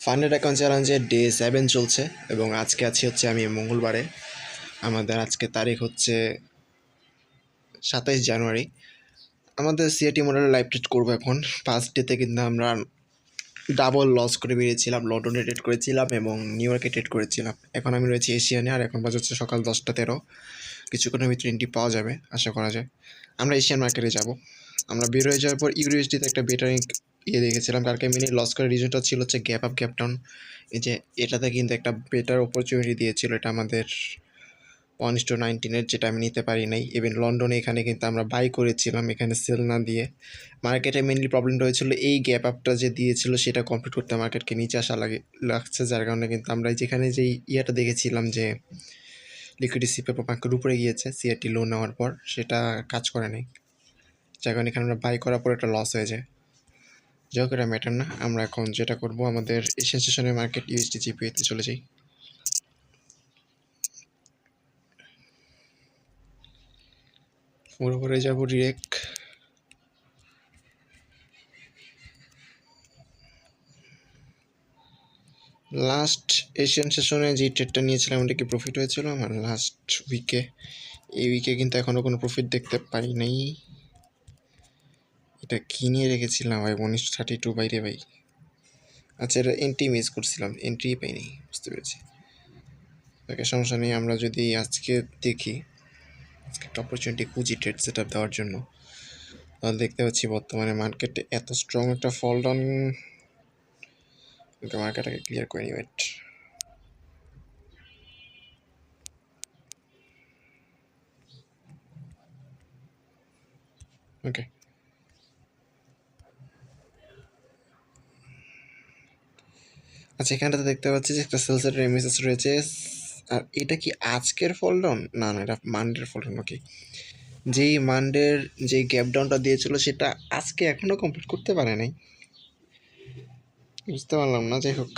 Funded account চ্যালেঞ্জের day 7 চলছে এবং আজকে আছি হচ্ছে আমি মঙ্গলবারে। আমাদের আজকে তারিখ হচ্ছে 27 জানুয়ারি। আমাদের সিআইটি মডেলে লাইভ ট্রেড করবো এখন। ফার্স্ট ডেতে কিন্তু আমরা ডাবল লস করে বেরিয়েছিলাম, লন্ডনে ট্রেড করেছিলাম এবং নিউ ইয়র্কে ট্রেড করেছিলাম। এখন আমি রয়েছি এশিয়ানে, আর এখন বাজে হচ্ছে সকাল 10টা 13। কিছুক্ষণের ভিতরে এন্ট্রি পাওয়া যাবে আশা করা যায়। আমরা এশিয়ান মার্কেটে যাব। আমরা বের হয়ে যাওয়ার পর ইউএসডিতে একটা বেটার দেখেছিলাম, কালকে মিনি লস করার রিজনটা ছিল হচ্ছে গ্যাপ আপ গ্যাপ ডাউন। এই যে এটাতে কিন্তু একটা বেটার অপরচুনিটি দিয়েছিল, এটা আমাদের 1:19, যেটা আমি নিতে পারি নাই। ইভেন লন্ডনে এখানে কিন্তু আমরা বাই করেছিলাম, এখানে সেল না দিয়ে। মার্কেটে মেনলি প্রবলেমটা হয়েছিল এই গ্যাপ আপটা যে দিয়েছিল সেটা কমপ্লিট করতে মার্কেটকে নিচে আসা লাগছে, যার কারণে কিন্তু আমরা যেখানে যেই ইয়েটা দেখেছিলাম যে লিকুইডিটি সিপে মার্কেট উপরে গিয়েছে সিআরটি লো নেওয়ার পর, সেটা কাজ করে নাই, যার কারণে এখানে আমরা বাই করার পর একটা লস হয়ে যায়। যাই হোক, এটা ম্যাটার না। আমরা এখন যেটা করবো, আমাদের এশিয়ান সেশনের মার্কেট ইউএসডি জিপিএতে চলে যাই। পুরোপুরি যাবো ডিরেক্ট। লাস্ট এশিয়ান সেশনে যে ট্রেডটা নিয়েছিলাম ওটা কি প্রফিট হয়েছিল আমার লাস্ট উইকে? এই উইকে কিন্তু এখনও কোনো প্রফিট দেখতে পারি নাই। এটা কিনে রেখেছিলাম ভাই 1932 বাইরে ভাই। আচ্ছা, এটা এন্ট্রি মিস করছিলাম, এন্ট্রি পাইনি, বুঝতে পেরেছি। ওকে, সমস্যা নেই। আমরা যদি আজকে দেখি, আজকে একটা অপরচুনিটি খুঁজি ট্রেড সেট আপ দেওয়ার জন্য, তাহলে দেখতে পাচ্ছি বর্তমানে মার্কেটে এত স্ট্রং একটা ফল ডাউন। ওকে, মার্কেটটাকে ক্লিয়ার করে নি। ওয়েট, ওকে। আচ্ছা, এখানটাতে দেখতে পাচ্ছি যে একটা সেলসের রেমিসেস রয়েছে। আর এটা কি আজকের ফল ডাউন? না না, এটা মানডের ফল ডাউন। ওকে, যেই মানডের যে গ্যাপ ডাউনটা দিয়েছিল সেটা আজকে এখনও কমপ্লিট করতে পারে নাই, বুঝতে পারলাম না। যাই হোক,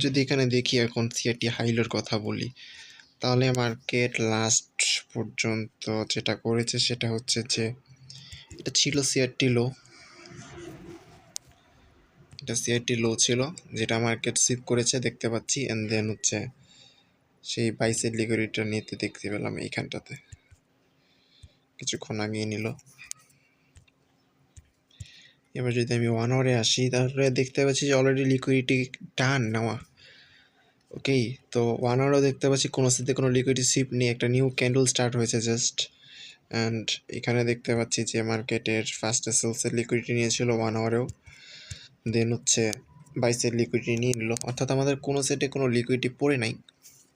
যদি এখানে দেখি এখন সিআরটি হাইলোর কথা বলি, তাহলে মার্কেট লাস্ট পর্যন্ত যেটা করেছে সেটা হচ্ছে যে এটা ছিল সিআরটি লো, এটা সিআরটি লো ছিল যেটা মার্কেট সিপ করেছে দেখতে পাচ্ছি। অ্যান্ড দেন হচ্ছে সেই বাইসের লিকুইডিটিটা নিতে দেখতে পেলাম এইখানটাতে, কিছুক্ষণ আগিয়ে নিল। এবার যদি আমি 1 আওয়ারে আসি, তাহলে দেখতে পাচ্ছি যে অলরেডি লিকুইডিটি ডান নেওয়া। ওকে, তো 1 আওয়ারও দেখতে পাচ্ছি কোনো সাথে কোনো লিকুইডিটি সিপ নেই, একটা নিউ ক্যান্ডেল স্টার্ট হয়েছে জাস্ট। অ্যান্ড এখানে দেখতে পাচ্ছি যে মার্কেটের ফার্স্টে সেলসের লিকুইডিটি নিয়েছিল 1 আওয়ারেও, দেন হচ্ছে বাইসের লিকুইডিটি নিয়ে নিল, অর্থাৎ আমাদের কোনো সেটে কোনো লিকুইডিটি পড়ে নাই।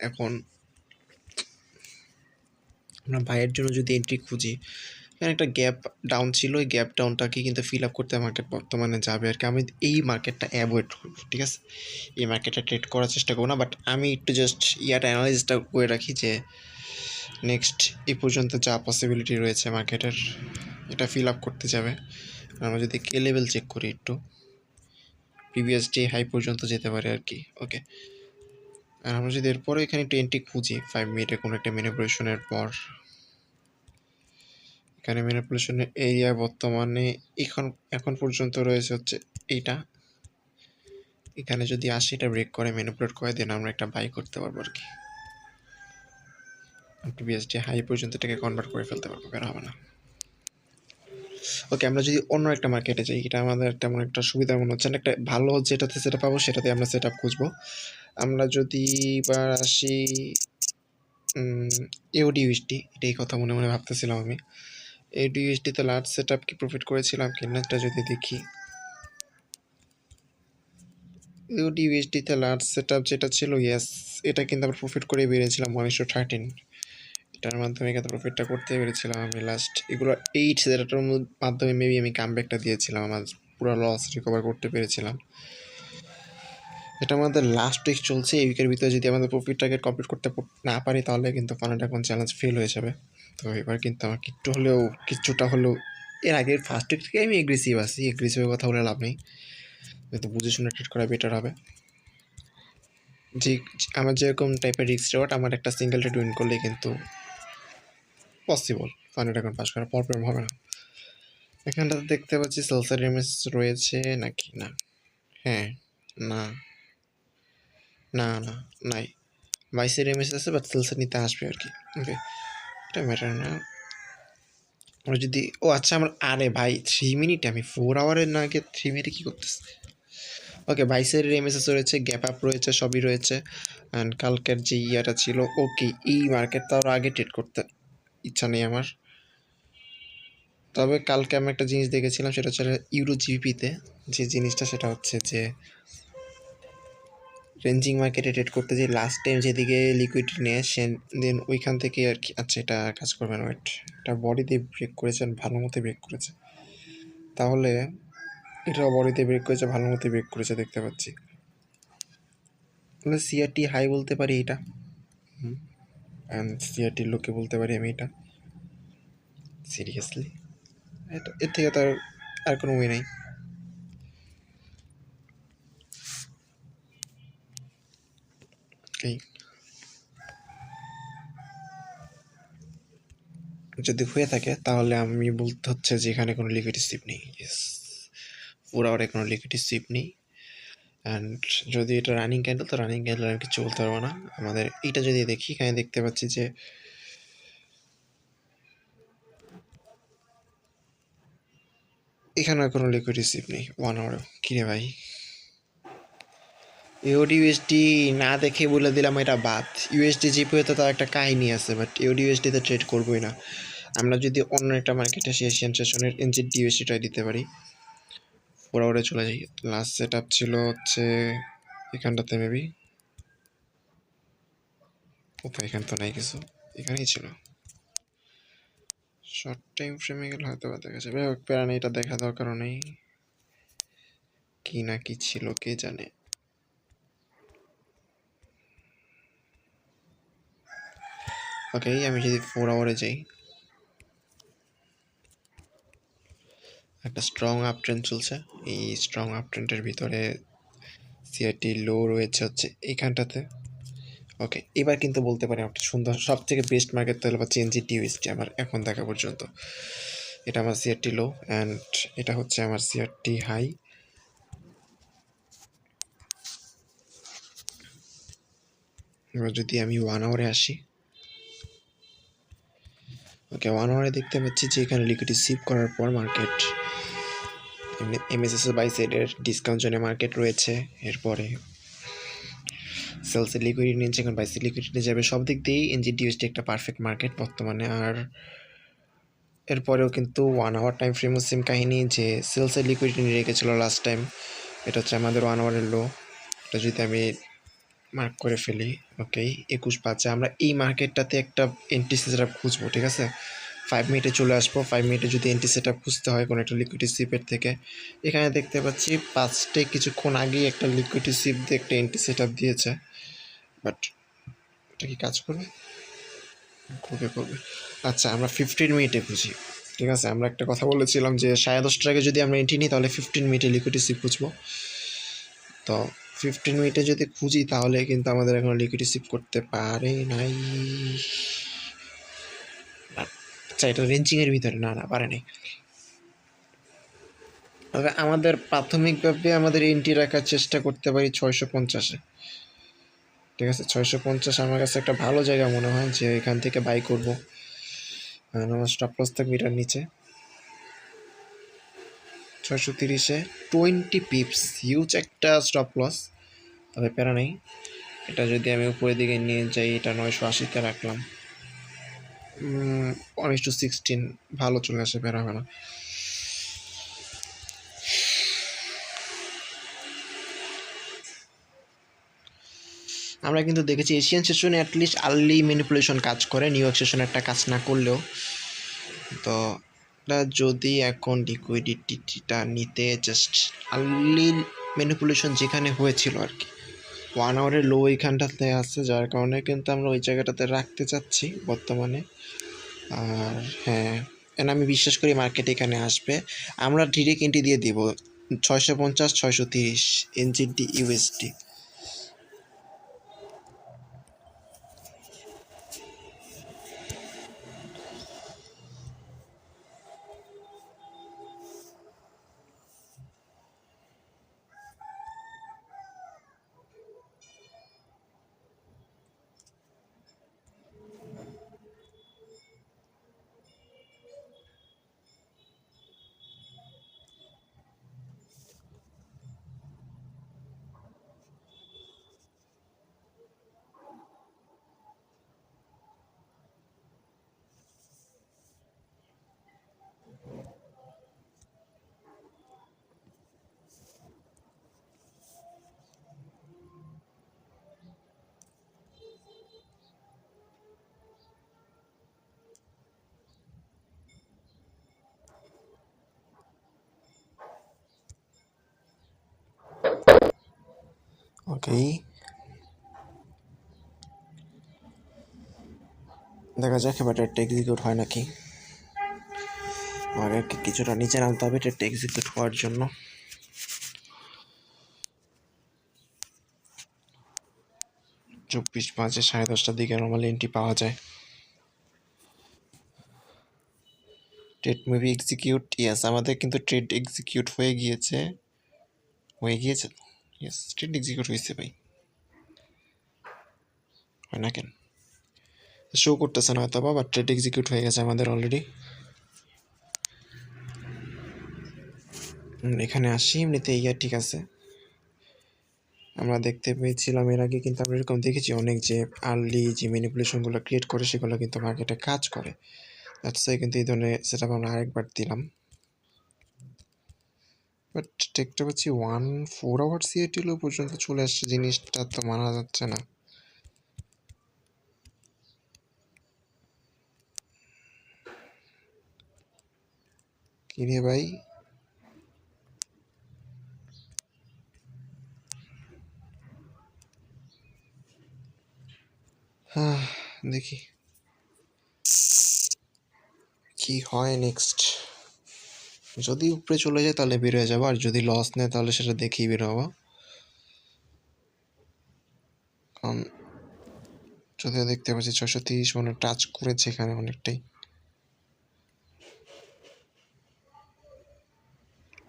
এখন আমরা বাইয়ের জন্য যদি এন্ট্রি খুঁজি, এখানে একটা গ্যাপ ডাউন ছিল, ওই গ্যাপ ডাউনটাকে কিন্তু ফিল আপ করতে মার্কেট বর্তমানে যাবে আর কি। আমি এই মার্কেটটা অ্যাভয়েড করবো, ঠিক আছে? এই মার্কেটটা ট্রেড করার চেষ্টা করবো না, বাট আমি একটু জাস্ট ইয়াটা অ্যানালাইসিসটা করে রাখি যে নেক্সট এই পর্যন্ত যা পসিবিলিটি রয়েছে মার্কেটের, এটা ফিল আপ করতে যাবে। আমরা যদি কে লেভেল চেক করি একটু, প্রিভিয়াস ডে হাই পর্যন্ত যেতে পারে আর কি। ওকে, আর আমরা যদি এরপরে এখানে একটু এন্ট্রি খুঁজি 5 মিনিটে কোনো একটা ম্যানিপুলেশনের পর, এখানে ম্যানিপুলেশনের এরিয়া বর্তমানে এখন পর্যন্ত রয়েছে হচ্ছে এইটা। এখানে যদি 80টা ব্রেক করে ম্যানিপুলেট করে দেন আমরা একটা বাই করতে পারবো আর কি। প্রিভিয়াস ডে হাই পর্যন্ত এটাকে কনভার্ট করে ফেলতে পারবো, বের হবে না। ওকে, আমরা যদি অন্য একটা মার্কেটে যাই, এটা আমাদের তেমন একটা সুবিধা মনে হচ্ছে না। একটা ভালো যেটাতে সেটা পাবো সেটাতে আমরা সেট আপ খুঁজবো। আমরা যদি এবার আসি এওডি ইউএসডি, এটাই কথা মনে মনে ভাবতেছিলাম আমি। এওডি ইউএসডিতে লার্জ সেট আপ কি প্রফিট করেছিলাম কিনা এটা যদি দেখি, এওডি ইউএসডিতে লার্জ সেট আপ যেটা ছিল, ইয়েস, এটা কিন্তু আমরা প্রফিট করে বেরিয়েছিলাম 1:13। এটার মাধ্যমে কিন্তু প্রফিটটা করতে পেরেছিলাম আমি লাস্ট। এগুলো 8 সেটার মাধ্যমে মেবি আমি কামব্যাকটা দিয়েছিলাম, আমার পুরো লস রিকভার করতে পেরেছিলাম। এটা আমাদের লাস্ট উইক চলছে, এই উইকের ভিতরে যদি আমাদের প্রফিট টার্গেট কমপ্লিট করতে না পারি তাহলে কিন্তু ফান্ড অ্যাকাউন্ট চ্যালেঞ্জ ফেল হয়ে যাবে। তো এবার কিন্তু আমার কিছুটা হলেও এর আগের ফার্স্ট উইক থেকে আমি এগ্রেসিভ আছি, এগ্রেসিভের কথা বলে লাভ নেই, কিন্তু বুঝে শুনে ট্রেড করা বেটার হবে। যে আমার যেরকম টাইপের রিস্ক রেওয়ার্ড, আমার একটা সিঙ্গেল ট্রেড উইন করলে কিন্তু পসিবল ফান্ড অ্যাকাউন্ট পাস করার প্রবলেম হবে না। এখানটাতে দেখতে পাচ্ছি সেলসের রেমিস রয়েছে নাকি না, হ্যাঁ, না, না না, নাই। বাইসের এমএস আছে, বাট সেলসে নিতে আসবে আর কি। ওকে, এটা ম্যাটার না। আমরা যদি আচ্ছা আমরা, আরে ভাই 3 মিনিট, আমি 4 আওয়ারের না আগে 3 মিনিটে কী করতেছি? ওকে, বাইসের এমএসএস রয়েছে, গ্যাপ আপ রয়েছে, সবই রয়েছে। অ্যান্ড কালকের যে ইয়াটা ছিল, ওকে এই মার্কেট তো আরও আগে ট্রেড করতে ইচ্ছা নেই আমার। তবে কালকে আমি একটা জিনিস দেখেছিলাম, সেটা হচ্ছে ইউরো জিবিপিতে যে জিনিসটা, সেটা হচ্ছে যে রেঞ্জিং মার্কেটে ট্রেড করতে যে লাস্ট টাইম যেদিকে লিকুইডিটি নেয় সে দেন ওইখান থেকে আর কি। আচ্ছা, এটা কাজ করবে না, ওয়েট, এটা বডিতে ব্রেক করেছেন, ভালো মতো ব্রেক করেছে, তাহলে এটাও বডিতে ব্রেক করেছে, ভালো মতো ব্রেক করেছে দেখতে পাচ্ছি। তাহলে সিআরটি হাই বলতে পারি এটা, অ্যান্ড সিআরটির লোকে বলতে পারি আমি এটা। সিরিয়াসলি এটা, এর থেকে তো আর কোনো ওয়ে নাই। এই যদি হয়ে থাকে তাহলে আমি বলতে হচ্ছে যে এখানে কোনো লিকুইডিটি সিপ নেই। ইয়েস, 4 আওয়ারে কোনো লিকুইডিটি সিপ নেই। অ্যান্ড যদি এটা রানিং ক্যান্ডেল, তো রানিং ক্যান্ডেল আমি কিছু বলতে পারবো না। আমাদের এইটা যদি দেখি, এখানে দেখতে পাচ্ছি যে এখানে কোনো লিকুইডিটি সিপ নেই 1 আওয়ারে। কিরে ভাই, ইউডি ইউএসডি না দেখে বলে দিলাম এটা বাদ। ইউএসডি জিপিওতে তো একটা কাহিনী আছে, বাট ইউডি ইউএসডিতে ট্রেড করবোই না। আমরা যদি অন্য একটা মার্কেটে এশিয়ান সেশনের এনজেড ইউএসডিটাই দিতে পারি। 4 আওয়ারে চলে যাই। লাস্ট সেট আপ ছিল হচ্ছে এখানটাতে, মেবি কোথায়, এখানে তো নাই কিছু, এখানেই ছিল। শর্ট টাইম ফ্রেমে গেলে হয়তো বা দেখা যাবে, প্যারা নেই, এটা দেখা দরকার নেই। কি না কি ছিল কে জানে। ওকে, আমি যদি 4 আওয়ারে যাই, একটা স্ট্রং আপ ট্রেন্ড চলছে। এই স্ট্রং আপ ট্রেন্ডের ভিতরে সিআরটি লো রয়েছে হচ্ছে এইখানটাতে। ওকে, এবার কিন্তু বলতে পারি একটা সুন্দর, সব থেকে বেস্ট মার্কেট তাহলে পাচ্ছি এনজিটি ইউএসডি আমার এখন দেখা পর্যন্ত। এটা আমার সিআরটি লো, অ্যান্ড এটা হচ্ছে আমার সিআরটি হাই। এবার যদি আমি 1 আওয়ারে আসি, ওকে 1 আওয়ারে দেখতে পাচ্ছি যে এখানে লিকুইডিটি সিপ করার পর মার্কেট এমএসএস বাই সাইডের ডিসকাউন্ট জোনে মার্কেট রয়েছে। এরপরে সেলসের লিকুইডিটি নিচ্ছে, এখন বাইসের লিকুইডিটি যাবে। সব দিক দিয়েই এনজিডিএসটি একটা পারফেক্ট মার্কেট বর্তমানে। আর এরপরেও কিন্তু 1 আওয়ার টাইম ফ্রেমও সেম কাহিনী, যে সেলসের লিকুইডিটি নিয়ে রেখেছিল লাস্ট টাইম। এটা হচ্ছে আমাদের 1 আওয়ারের লো। এটা যদি আমি মার্ক করে ফেলি, ওকে 21 পাচ্ছে, আমরা এই মার্কেটটাতে একটা এন্ট্রি সেট আপ খুঁজবো, ঠিক আছে। 5 মিনিটে চলে আসবো। 5 মিনিটে যদি এন্ট্রি সেট আপ খুঁজতে হয় কোনো একটা লিকুইডিটি সিপের থেকে, এখানে দেখতে পাচ্ছি 5টে কিছুক্ষণ আগেই একটা লিকুইডিটি সিপ দিয়ে একটা এন্ট্রি সেট আপ দিয়েছে, বাট এটা কি কাজ করবে? করবে করবে। আচ্ছা, আমরা 15 মিনিটে খুঁজি, ঠিক আছে। আমরা একটা কথা বলেছিলাম যে 10:30 যদি আমরা এন্ট্রি নিই, তাহলে 15 মিনিটে লিকুইডিটি সিপ খুঁজবো। তো 15 মিনিটে যদি খুঁজি, তাহলে কিন্তু আমাদের এখন লিকুইডিটি সিপ করতে পারে নাই। আচ্ছা, এটা রেঞ্জিংয়ের ভিতরে, না না পারে নাই। তবে আমাদের প্রাথমিকভাবে আমাদের এন্ট্রি রাখার চেষ্টা করতে পারি 650-এ, ঠিক আছে। 650 আমার কাছে একটা ভালো জায়গা মনে হয়, যে এখান থেকে বাই করবো। আমার স্টপ লস থাকবে এটার নিচে 630-এ। 20 পিপস, হিউজ একটা স্টপ লস, তবে প্যারা নেই। এটা যদি আমি উপরের দিকে নিয়ে যাই, এটা 980-তে রাখলাম। 1:16 ভালো চলে আসে, প্যারা হবে না। আমরা কিন্তু দেখেছি এশিয়ান সেশনে অ্যাটলিস্ট আর্লি ম্যানিপুলেশন কাজ করে, নিউ ইয়র্ক সেশনে একটা কাজ না করলেও। তো যদি এখন লিকুইডিটিটা নিতে জাস্ট আর্লি ম্যানিপুলেশন যেখানে হয়েছিল আর কি, 1 আওয়ারের লো এইখানটাতে আছে, যার কারণে কিন্তু আমরা ওই জায়গাটাতে রাখতে চাচ্ছি বর্তমানে। আর হ্যাঁ, আমি বিশ্বাস করি মার্কেট এখানে আসবে। আমরা ডিরেক্ট এন্ট্রি দিয়ে দিব 650, 630 এনজিডি ইউএসডি। ওকে, দেখা যাক এবার এটা এক্সিকিউট হয় নাকি। আমাকে কিছুটা নিচে নামতে হবে এটা এক্সিকিউট হওয়ার জন্য। 24/5 10:30টার দিকে নর্মালি এন্ট্রি পাওয়া যায়। ট্রেড মেবি এক্সিকিউট, ইয়াস আমাদের কিন্তু ট্রেড এক্সিকিউট হয়ে গিয়েছে। ইয়াস ট্রেড এক্সিকিউট হয়েছে ভাই, হয় না কেন শো করতেছে না হয়তো, বাট ট্রেড এক্সিকিউট হয়ে গেছে আমাদের অলরেডি। এখানে আসি, এমনিতে ইয়া ঠিক আছে। আমরা দেখতে পেয়েছিলাম এর আগে, কিন্তু আমরা এরকম দেখেছি অনেক যে আর্লি যে ম্যানিপুলেশনগুলো ক্রিয়েট করে সেগুলো কিন্তু মার্কেটে কাজ করে। দ্যাটস কিন্তু এই ধরনের সেট আপ আমরা আরেকবার দিলাম। বাট দেখতে পাচ্ছি 4 আওয়ার সিএটিএল পর্যন্ত চলে আসছে, জিনিসটা তো মানা যাচ্ছে না। কিরে ভাই, হ্যাঁ দেখি কি হয় নেক্সট। যদি উপরে চলে যায় তাহলে বের হয়ে যাবো, আর যদি লস নেয় তাহলে সেটা দেখেই বের হবো। কারণ যদিও দেখতে পাচ্ছি 630 মানে টাচ করেছে এখানে অনেকটাই।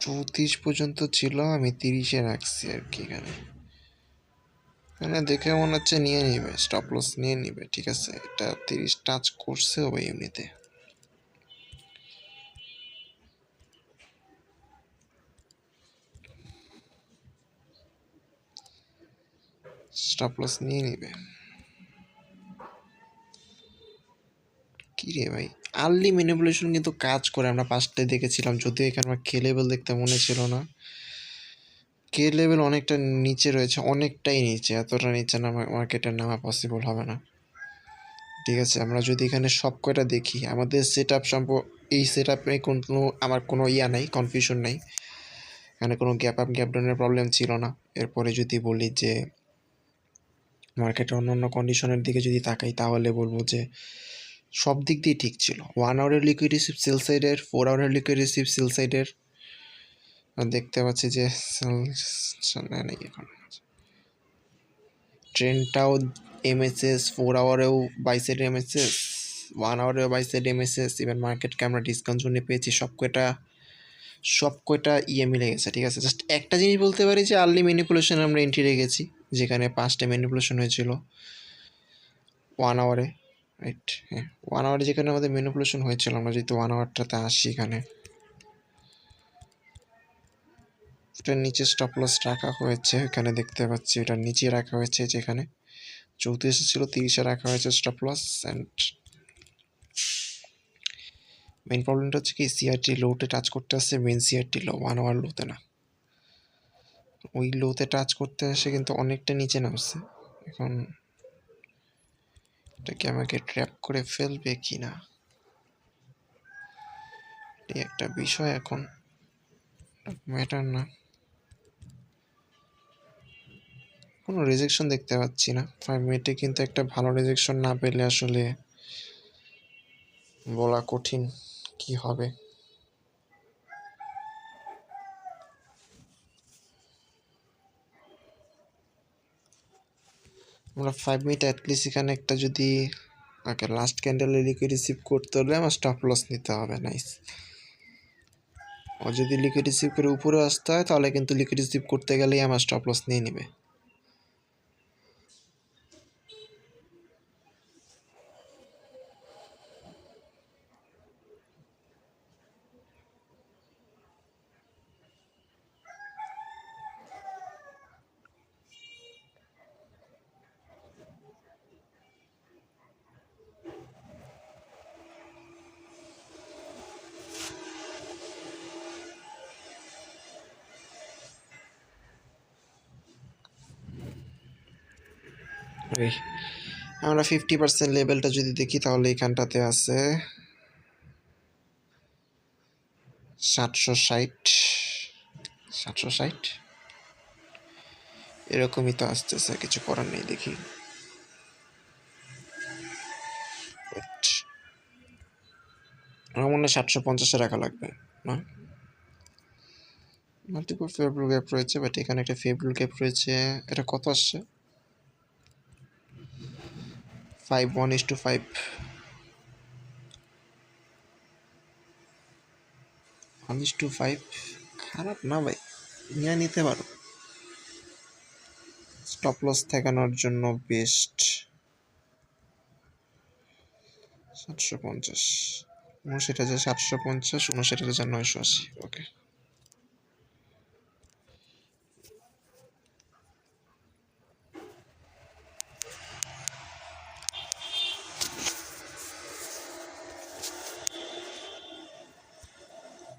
34 পর্যন্ত ছিল, আমি 30-এ রাখছি আর কি। এখানে দেখে মনে হচ্ছে নিয়ে নিবে, স্টপ লস নিয়ে নিবে। ঠিক আছে, এটা 30 টাচ করছেও ভাই এমনিতে। স্টপ লস নিয়ে নিবে। কি রে ভাই, আর্লি ম্যানিপুলেশন কিন্তু কাজ করে, আমরা 5টায় দেখেছিলাম। যদিও এখানে আমার কে লেভেল দেখতে মনে ছিল না, কে লেভেল অনেকটা নিচে রয়েছে, অনেকটাই নিচে। এতটা নিচে না মার্কেটে নামা পসিবল হবে না। ঠিক আছে, আমরা যদি এখানে সব কয়টা দেখি, আমাদের সেট আপ এই সেট আপে কোনো আমার কোনো ইয়া নাই, কনফিউশন নাই। এখানে কোনো গ্যাপ আপ গ্যাপ ডাউনের প্রবলেম ছিল না। এরপরে যদি বলি যে মার্কেটের অন্যান্য কন্ডিশনের দিকে যদি তাকাই, তাহলে বলবো যে সব দিক দিয়ে ঠিক ছিল। 1 আওয়ারের লিকুইড রিসিভ সেল সাইডের, 4 আওয়ারের লিকুইড রিসিভ সেল সাইডের। দেখতে পাচ্ছি যে নেই এখন। ট্রেনটাও এমএসএস, 4 আওয়ারেও বাই সাইড এমএসএস, 1 আওয়ারেও বাই সাইড এমএসএস। ইভেন মার্কেটকে আমরা ডিসকাউন্ট জোনে পেয়েছি। সব কয়টা ইয়ে মিলে গেছে। ঠিক আছে, জাস্ট একটা জিনিস বলতে পারি যে আর্লি ম্যানিপুলেশন আমরা এন্ট্রি রেখেছি, যেখানে 5টা ম্যানিপুলেশন হয়েছিল 1 আওয়ারে। রাইট, হ্যাঁ 1 আওয়ারে যেখানে আমাদের ম্যানিপুলেশন হয়েছিল, আমরা যেহেতু 1 আওয়ারটাতে আসি, এখানে ওটার নিচে স্টপ লস রাখা হয়েছে। এখানে দেখতে পাচ্ছি ওটার নিচে রাখা হয়েছে, যেখানে 34 ছিল 30-এ রাখা হয়েছে স্টপ লস। অ্যান্ড মেইন প্রবলেমটা হচ্ছে কি, সিআরটি লোতে টাচ করতে আসছে, মেন সিআরটি লো, 1 আওয়ার লোতে না। ওই লোতে টাচ করতে আসে কিন্তু অনেকটা নিচে নামছে। এখন এটা কি আমাকে ট্র্যাপ করে ফেলবে কি না, এই একটা বিষয় এখন ম্যাটার না। কোনো রিজেকশন দেখতে পাচ্ছি না 5 মিনিটে, কিন্তু একটা ভালো রিজেকশন না পেলে আসলে বলা কঠিন কি হবে। আমরা 5 মিনিট অ্যাটলিস্ট এখানে একটা যদি ওকে লাস্ট ক্যান্ডেলে লিকুইড রিসিভ করতে হলে আমার স্টপ লস নিতে হবে। নাইস। ও যদি লিকুইড রিসিভ করে উপরে আসতে হয়, তাহলে কিন্তু লিকুইড রিসিভ করতে গেলেই আমার স্টপ লস নিয়ে নেবে। আমরা 50% লেভেলটা যদি দেখি, তাহলে এখানটাতে আছে 760। এরকমই তো আসতেছে, কিছু করার নেই। দেখি Wait, আমার মনে হয় 750-এ রাখা লাগবে না? মাল্টিপল ফেভারেবল গ্যাপ রয়েছে, বাট এখানে একটা ফেভারেবল গ্যাপ রয়েছে। এটা কত আসছে? 5 1:5। 1:5 খারাপ না ভাই, নিয়ে নিতে পারো। স্টপ লস ঠেকানোর জন্য বেস্ট। 750, 59,750, 59,980। ওকে,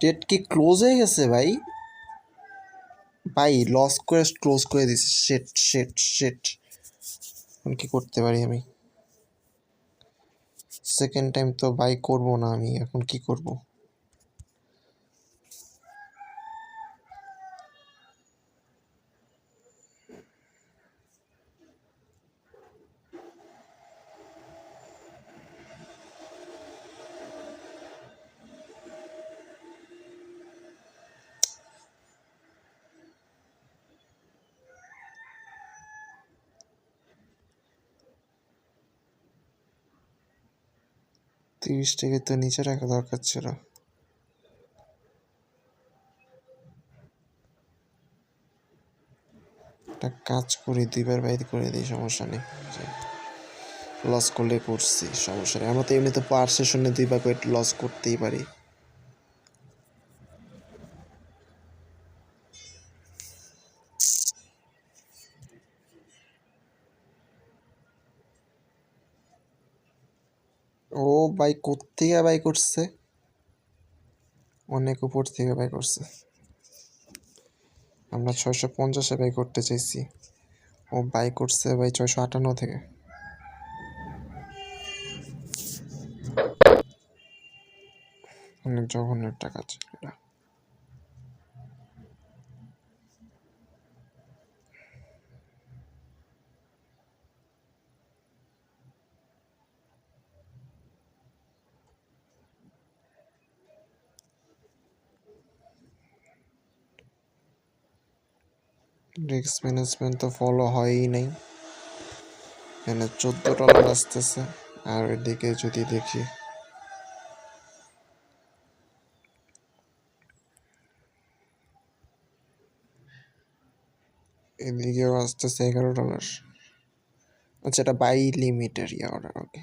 ডেট কি ক্লোজ হয়ে গেছে ভাই? ভাই লস করে ক্লোজ করে দিছে। শেট শেট শেট, এখন কি করতে পারি আমি? সেকেন্ড টাইম তো বাই করব না আমি, এখন কি করব? $30 তো নিচে রাখা দরকার ছিল। একটা কাজ করি, 2বার বাইর করে দিই, সমস্যা নেই। লস করলে করছি, সমস্যা নেই। আমরা তো এমনিতে পার সেশনে 2বার করে লস করতেই পারি। ও ভাই, কোত্থেকে বাই করছে? অনেক উপর থেকে বাই করছে। আমরা 650-এ বাই করতে চাইছি, ও বাই করছে ভাই 658 থেকে। অনেক জঘন্য একটা কাজ এটা। রিস্ক ম্যানেজমেন্ট তো ফলো হয়ই নাই। এখানে $14 আসতেছে, আর এদিকে যদি দেখি এদিকেও আসতেছে $11। আচ্ছা, এটা বাই লিমিটের অর্ডার। ওকে,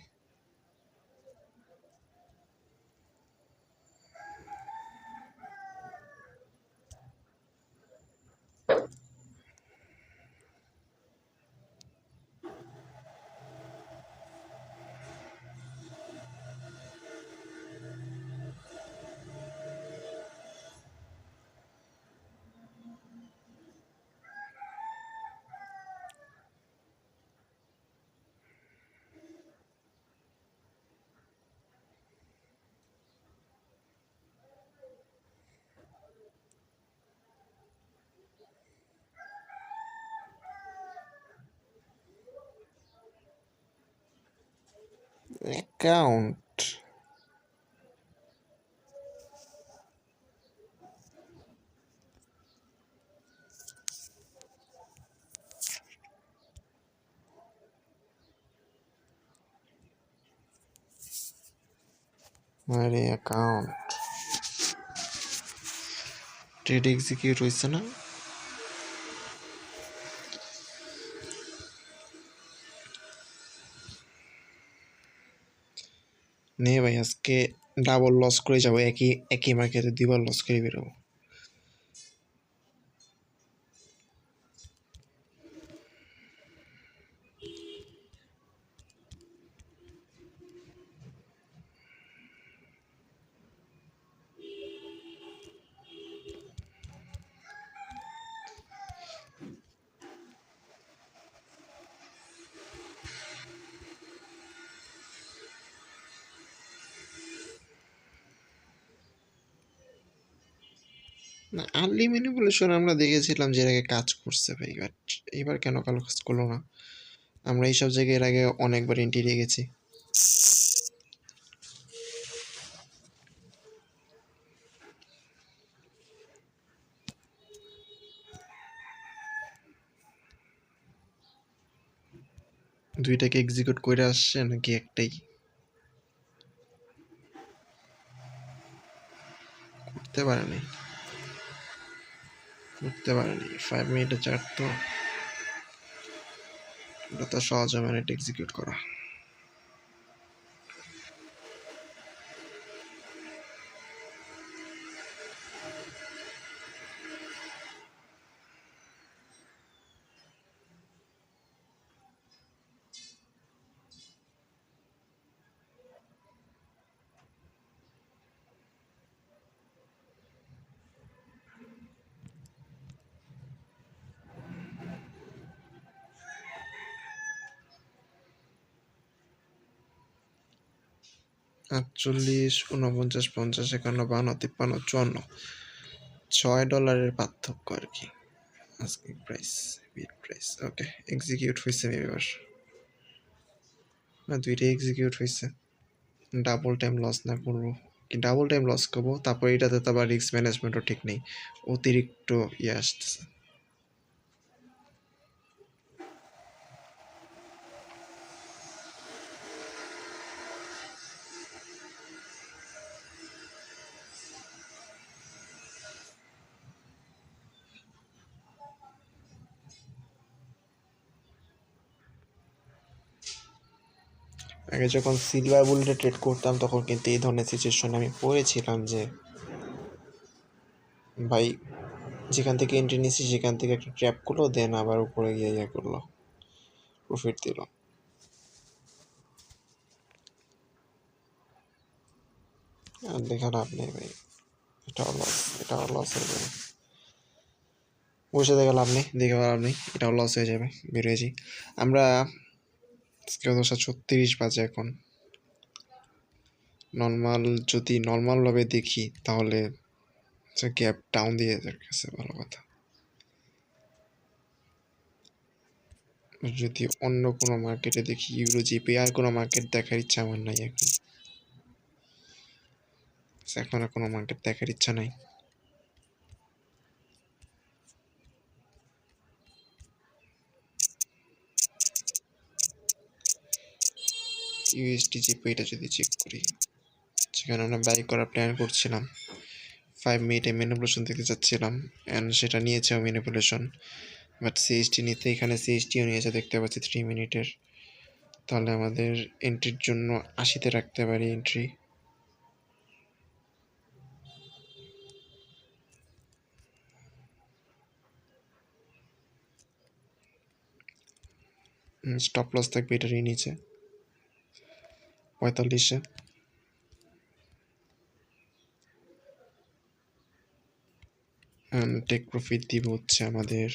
অ্যাকাউন্ট আরে অ্যাকাউন্ট ট্রেড এক্সিকিউট হয়েছে না? নে ভাই, আজকে ডাবল লস করে যাবো। একই একই মার্কেটে 2বার লস করে বেরোবো। না, আর্লি ম্যানিপুলেশন আমরা দেখেছিলাম যে এর আগে কাজ করছে ভাই, বাট এবার কেন কালো কাজ করলো না? আমরা এইসব জায়গায় এর আগে অনেকবার এন্ট্রি দিয়ে গেছি। দুইটাকে এক্সিকিউট করে আসছে নাকি একটাই? করতে পারেনি, করতে পারেনি। 5 মিনিটে 4 তো ওটা তো সহজ হবে না এটা এক্সিকিউট করা। আটচল্লিশ, 49, 50, 51, 52, 53, 54, $6 পার্থক্য আর কি। আস্কিং প্রাইস, বিড প্রাইস, ওকে এক্সিকিউট হয়েছে এবার। না, দুইটাই এক্সিকিউট হয়েছে। ডাবল টাইম লস না করবো কি? ডাবল টাইম লস করবো, তারপর এটাতে তো আবার রিস্ক ম্যানেজমেন্টও ঠিক নেই, অতিরিক্ত ইয়ে আসতেছে। আগে যখন সিলভার বুলেটে ট্রেড করতাম তখন কিন্তু এই ধরনের সিচুয়েশন আমি পড়েছিলাম যে ভাই যেখান থেকে এন্ট্রি নিয়েছি সেখান থেকে একটা ট্র্যাপ করলো, দেন আবার উপরে গিয়ে ইয়ে করলো, প্রফিট দিল। আর দেখা লাভ নেই ভাই, এটাও লস, এটাও লস হয়ে যাবে। বসে দেখে লাভ নেই, দেখে লাভ নেই, এটাও লস হয়ে যাবে, বেরিয়েছি আমরা। আজকে 10:36 বাজে এখন। নর্মাল যদি নর্মালভাবে দেখি তাহলে গ্যাপ ডাউন দিয়ে গেছে, ভালো কথা। যদি অন্য কোনো মার্কেটে দেখি, ইউরো জিপে, আর কোনো মার্কেট দেখার ইচ্ছা আমার নাই এখন। এখন আর কোনো মার্কেট দেখার ইচ্ছা নাই। ইউএসডি জিপে এটা যদি চেক করি, সেখানে আমরা বাই করার প্ল্যান করছিলাম, 5 মিনিটে ম্যানিপুলেশন দেখতে চাচ্ছিলাম, অ্যান্ড সেটা নিয়েছেও ম্যানিপুলেশন, বাট সিএসটি নিতে এখানে সিএসটিও নিয়েছে দেখতে পাচ্ছি 3 মিনিটের। তাহলে আমাদের এন্ট্রির জন্য 80-তে রাখতে পারি এন্ট্রি। স্টপ লস থাকবে এটারই নিচে 45-এ। টেক প্রফিট দিব হচ্ছে আমাদের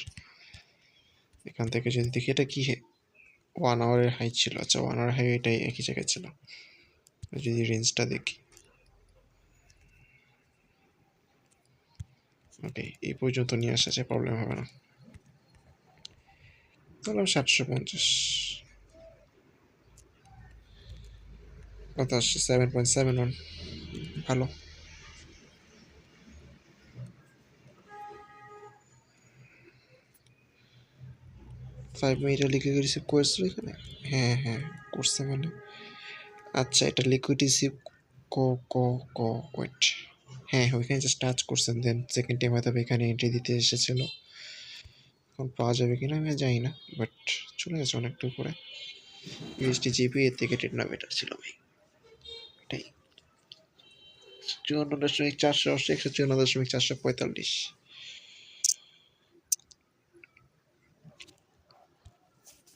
এখান থেকে, যদি দেখি এটা কি 1 আওয়ারের হাই ছিল। আচ্ছা, 1 আওয়ার হাই এটাই একই জায়গায় ছিল। যদি রেঞ্জটা দেখি, ওকে এই পর্যন্ত নিয়ে আসা যায়, প্রবলেম হবে না। তাহলে 750 কত আসছে? 7.71, ভালো। 5 মিনিটে লিকুইড রিসিভ করেছিল এখানে। হ্যাঁ হ্যাঁ, করছে মানে। আচ্ছা, এটা লিকুইড রিসিভ কো কো কো ওয়েট, হ্যাঁ ওইখানে জাস্ট টাচ করছেন, দেন সেকেন্ড টাইম হয়তো এখানে এন্ট্রি দিতে এসেছিলো। এখন পাওয়া যাবে কিনা আমি জানি না, বাট চলে গেছে অনেকটা উপরে। ইউএসডি জিপি এর থেকে ট্রেড না বেটার ছিল ভাই, এটাই। 54.400 আসছে, 154.445।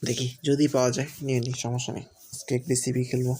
দেখি যদি পাওয়া যায় নিয়ে নিই, সমস্যা নেই। আজকে বিসিবি খেলবো।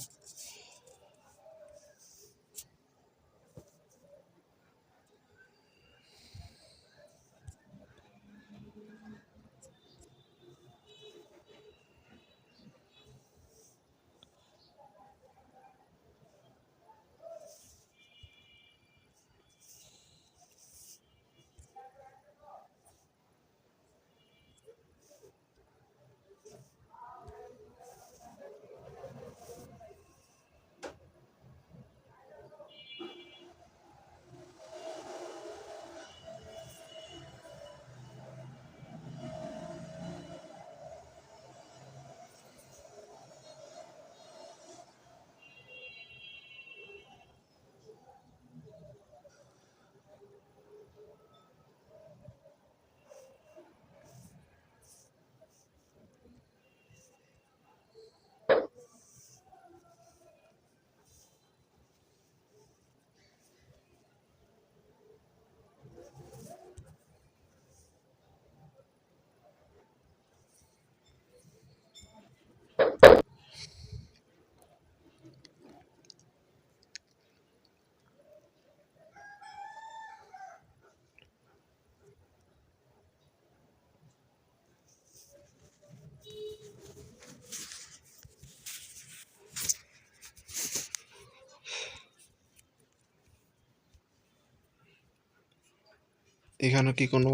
এখানে কি কোনো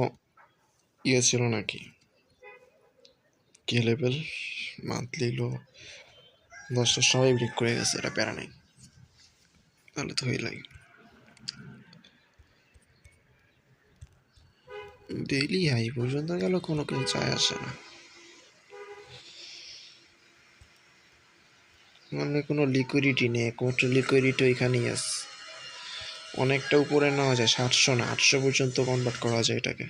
ইয়ে ছিল নাকি? কি লেভেল মান্থলি লো 10টার সময় ব্রেক করে গেছে, এটা প্যারা নাই, তাহলে তো হয়ে লাগে। ডেইলি হাই পর্যন্ত গেল কোনো কিছু চায় আসে না, মানে কোনো লিকুইডিটি নেই, একমাত্র লিকুইডিটি ওইখানেই আছে। অনেকটা উপরে নেওয়া যায়, 700 না 800 পর্যন্ত কনভার্ট করা যায় এটাকে।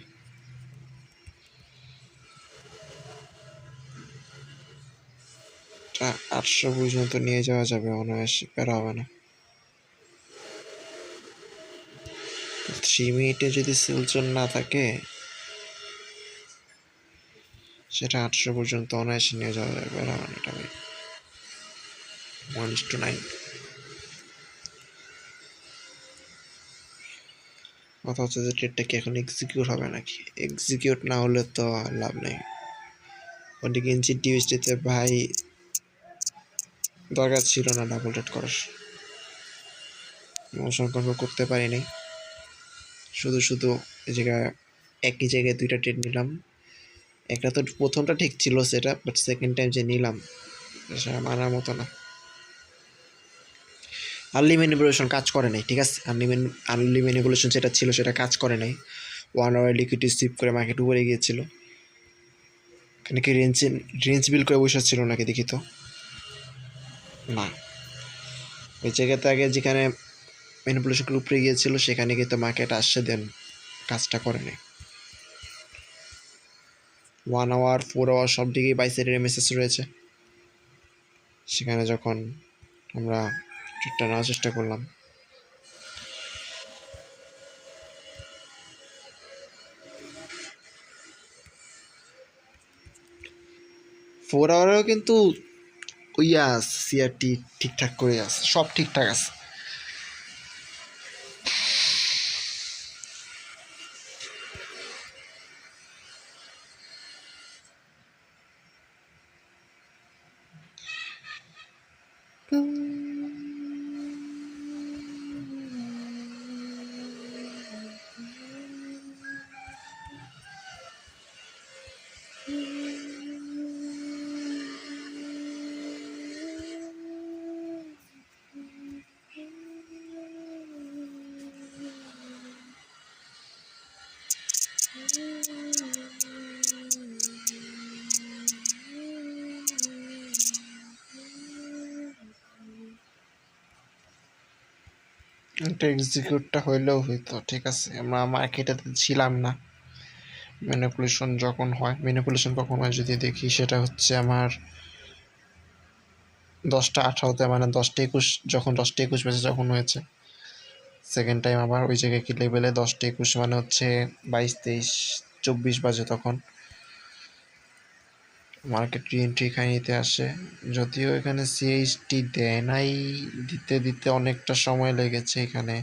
800 পর্যন্ত নিয়ে যাওয়া যাবে অনায়াসে, প্যারা হবে না। 3 মিনিটে যদি সেলচন না থাকে সেটা 800 পর্যন্ত অনায়াসে নিয়ে যাওয়া যাবে, প্যারা হবে না এটা ভাই। 1:9। কথা হচ্ছে যে ট্রেডটা কি এখন এক্সিকিউট হবে নাকি? এক্সিকিউট না হলে তো লাভ নেই। ওদিকে ইঞ্চি টিউসডেতে ভাই দরকার ছিল না ডাবল ট্রেড করার, ইমোশন কন্ট্রোল করতে পারিনি, শুধু শুধু এই জায়গায় একই জায়গায় 2টা ট্রেড নিলাম। একটা তো প্রথমটা ঠিক ছিল সেটা, বাট সেকেন্ড টাইম যে নিলাম সেটা মানার মতো না। আর্লি ম্যানিপুলেশন কাজ করে নাই, ঠিক আছে? আর্লি ম্যানিপুলেশন যেটা ছিল সেটা কাজ করে নাই। 1 আওয়ার লিকুইডিটি সিপ করে মার্কেট উপরে গিয়েছিল। এখানে কি রেঞ্জ বিল করে বসেছিল নাকি দেখি তো? না, ওই জায়গাতে আগে যেখানে ম্যানিপুলেশন করে উপরে গিয়েছিল সেখানে কিন্তু মার্কেট আসছে, দেন কাজটা করে নাই। 1 আওয়ার 4 আওয়ার সব দিকেই বাই সাইডের মেসেজ রয়েছে। সেখানে যখন আমরা ট্রেডটা নেওয়ার চেষ্টা করলাম, ফোর আওয়ারেও কিন্তু ওইয়া সিআরটি ঠিকঠাক করে আছে, সব ঠিকঠাক আছে। এটা এক্সিকিউটটা হইলেও হইতো, ঠিক আছে? আমরা মার্কেটেতে ছিলাম না। ম্যানিপুলেশন যখন হয়, ম্যানিপুলেশন কখন হয় যদি দেখি, সেটা হচ্ছে আমার 10টা 18তে, মানে 10টা 21, যখন 10টা 21 বাজে যখন হয়েছে। সেকেন্ড টাইম আবার ওই জায়গায় কি লেভেলে 10টা 21 মানে হচ্ছে 22 23 24 বাজে, তখন মার্কেট রিএন্ট্রি এখানে নিতে আসে। যদিও এখানে সিএইচটি দেয় নাই, দিতে দিতে অনেকটা সময় লেগেছে এখানে।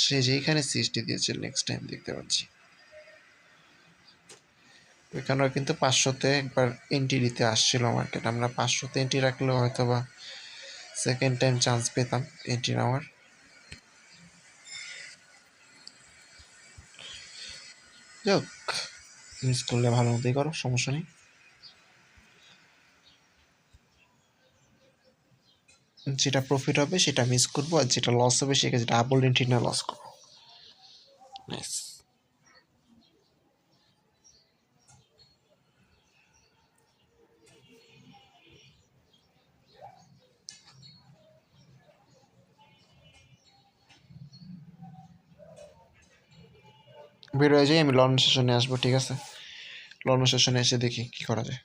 সে যেইখানে সিএইচটি দিয়েছে নেক্সট টাইম দেখতে পাচ্ছি এখানেও কিন্তু 500তে একবার এন্ট্রি দিতে আসছিল মার্কেট। আমরা 500তে এন্ট্রি রাখলেও হয়তো বা সেকেন্ড টাইম চান্স পেতাম এন্ট্রি নেওয়ার। যাক, মিস করলে ভালো মতোই করো, সমস্যা নেই। যেটা প্রফিট হবে সেটা মিস করবো, আর যেটা লস হবে সেটা ডাবল এন্ট্রি না লস করবো। নাইস। বের হয়ে যাই, আমি লর্ন সেশনে আসবো, ঠিক আছে? লর্ন সেশনে এসে দেখি কি করা যায়।